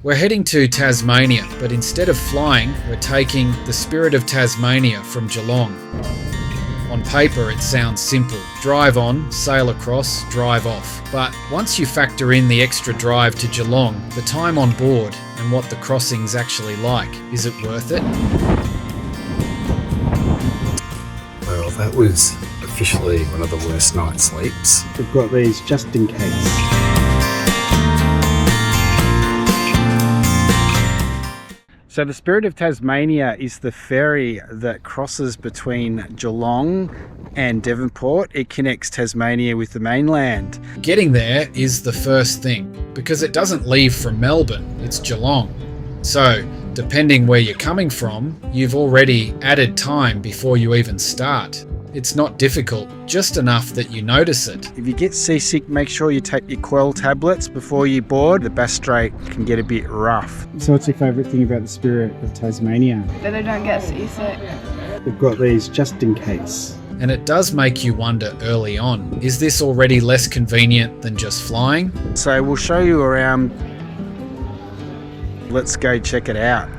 We're heading to Tasmania, but instead of flying, we're taking the Spirit of Tasmania from Geelong. On paper, it sounds simple. Drive on, sail across, drive off. But once you factor in the extra drive to Geelong, the time on board, and what the crossing's actually like, is it worth it? Well, that was officially one of the worst night's sleeps. We've got these just in case. So the Spirit of Tasmania is the ferry that crosses between Geelong and Devonport. It connects Tasmania with the mainland. Getting there is the first thing, because it doesn't leave from Melbourne, it's Geelong. So, depending where you're coming from, you've already added time before you even start. It's not difficult, just enough that you notice it. If you get seasick, make sure you take your Quell tablets before you board. The Bass Strait can get a bit rough. So what's your favourite thing about the Spirit of Tasmania? That I don't get seasick. We've got these just in case. And it does make you wonder early on, is this already less convenient than just flying? So we'll show you around. Let's go check it out.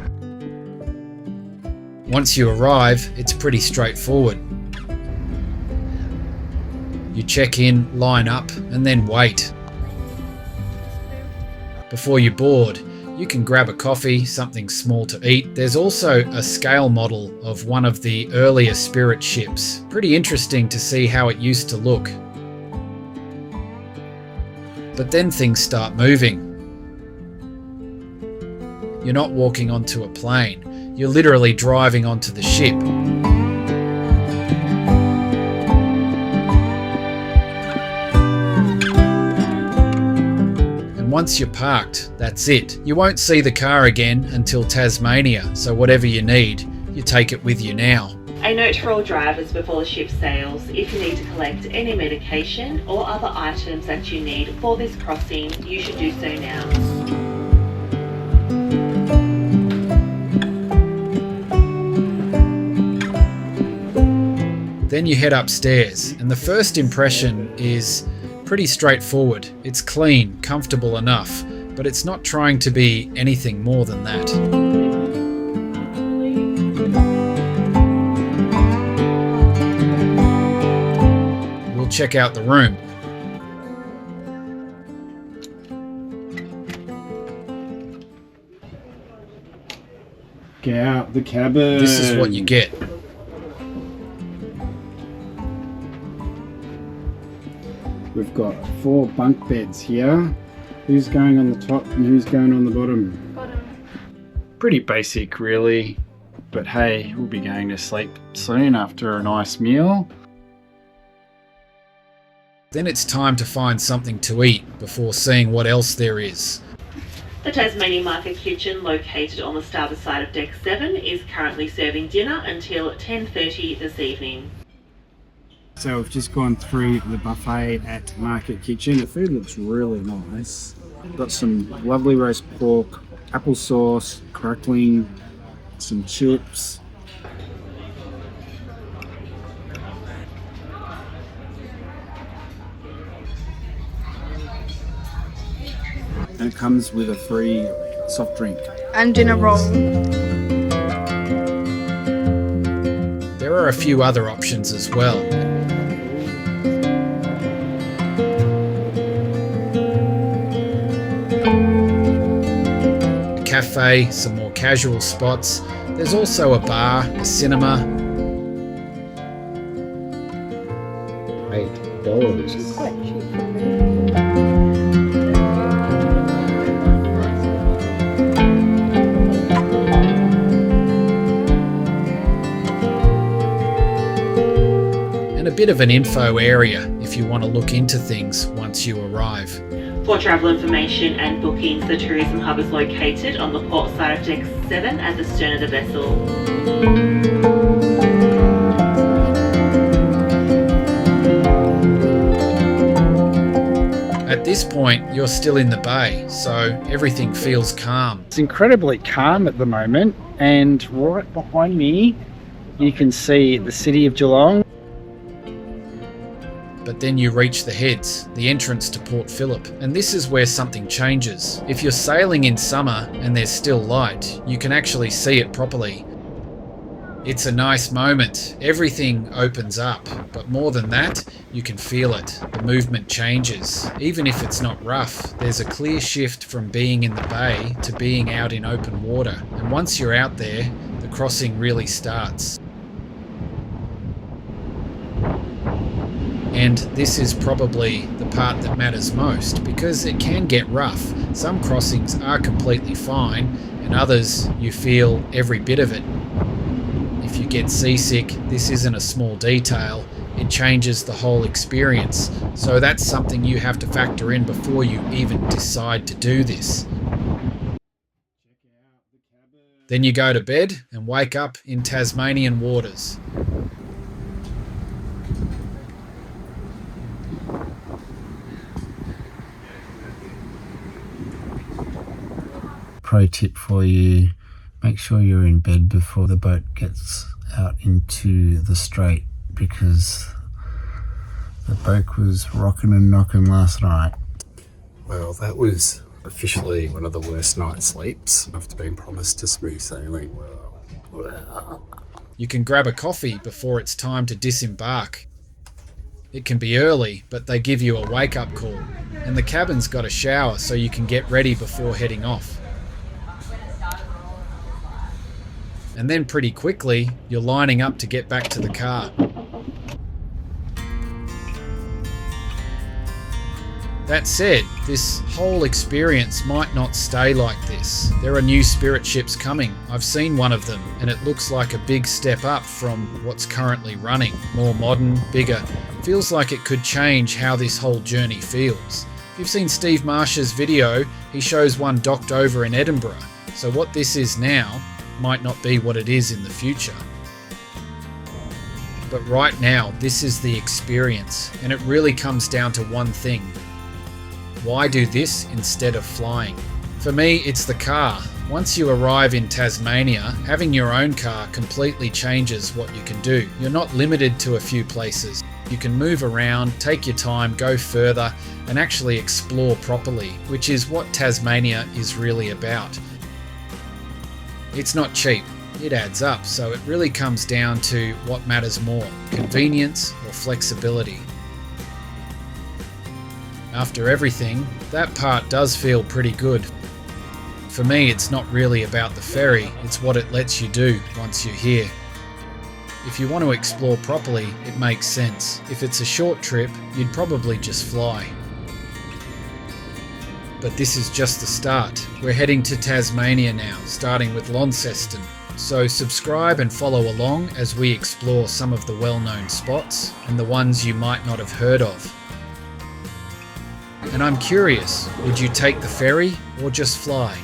Once you arrive, it's pretty straightforward. You check in, line up, and then wait. Before you board, you can grab a coffee, something small to eat. There's also a scale model of one of the earlier Spirit ships. Pretty interesting to see how it used to look. But then things start moving. You're not walking onto a plane. You're literally driving onto the ship. Once you're parked, that's it. You won't see the car again until Tasmania, so whatever you need, you take it with you now. A note for all drivers before the ship sails: if you need to collect any medication or other items that you need for this crossing, you should do so now. Then you head upstairs, and the first impression is pretty straightforward. It's clean, comfortable enough, but it's not trying to be anything more than that. We'll check out the room. Get out the cabin. This is what you get. We've got 4 bunk beds here. Who's going on the top and who's going on the bottom? Bottom. Pretty basic, really. But hey, we'll be going to sleep soon after a nice meal. Then it's time to find something to eat before seeing what else there is. The Tasmanian Market Kitchen, located on the starboard side of Deck 7, is currently serving dinner until 10:30 this evening. So we've just gone through the buffet at Market Kitchen. The food looks really nice. Got some lovely roast pork, applesauce, crackling, some chips. And it comes with a free soft drink. And dinner roll. There are a few other options as well. Cafe, some more casual spots. There's also a bar, a cinema. $8. Quite cheap for me. And a bit of an info area if you want to look into things once you arrive. For travel information and bookings, the tourism hub is located on the port side of Deck 7 at the stern of the vessel. At this point, you're still in the bay, so everything feels calm. It's incredibly calm at the moment, and right behind me you can see the city of Geelong. But but then you reach the heads, the entrance to Port Phillip, and this is where something changes. If you're sailing in summer and there's still light, you can actually see it properly. It's a nice moment. Everything opens up, but more than that, you can feel it. The movement changes. Even if it's not rough, there's a clear shift from being in the bay to being out in open water. And once you're out there, the crossing really starts. And this is probably the part that matters most, because it can get rough. Some crossings are completely fine, and others you feel every bit of it. If you get seasick, this isn't a small detail, it changes the whole experience. So that's something you have to factor in before you even decide to do this. Then you go to bed and wake up in Tasmanian waters. Pro tip for you, make sure you're in bed before the boat gets out into the strait, because the boat was rocking and knocking last night. Well, that was officially one of the worst night sleeps after being promised to smooth sailing. You can grab a coffee before it's time to disembark. It can be early, but they give you a wake-up call, and the cabin's got a shower so you can get ready before heading off. And then pretty quickly, you're lining up to get back to the car. That said, this whole experience might not stay like this. There are new Spirit ships coming. I've seen one of them, and it looks like a big step up from what's currently running. More modern, bigger. Feels like it could change how this whole journey feels. If you've seen Steve Marsh's video, he shows one docked over in Edinburgh. So what this is now might not be what it is in the future. But right now, this is the experience, and it really comes down to one thing. Why do this instead of flying? For me, it's the car. Once you arrive in Tasmania, having your own car completely changes what you can do. You're not limited to a few places. You can move around, take your time, go further, and actually explore properly, which is what Tasmania is really about. It's not cheap, it adds up, so it really comes down to what matters more, convenience or flexibility. After everything, that part does feel pretty good. For me, it's not really about the ferry, it's what it lets you do once you're here. If you want to explore properly, it makes sense. If it's a short trip, you'd probably just fly. But this is just the start. We're heading to Tasmania now, starting with Launceston. So subscribe and follow along as we explore some of the well-known spots and the ones you might not have heard of. And I'm curious, would you take the ferry or just fly?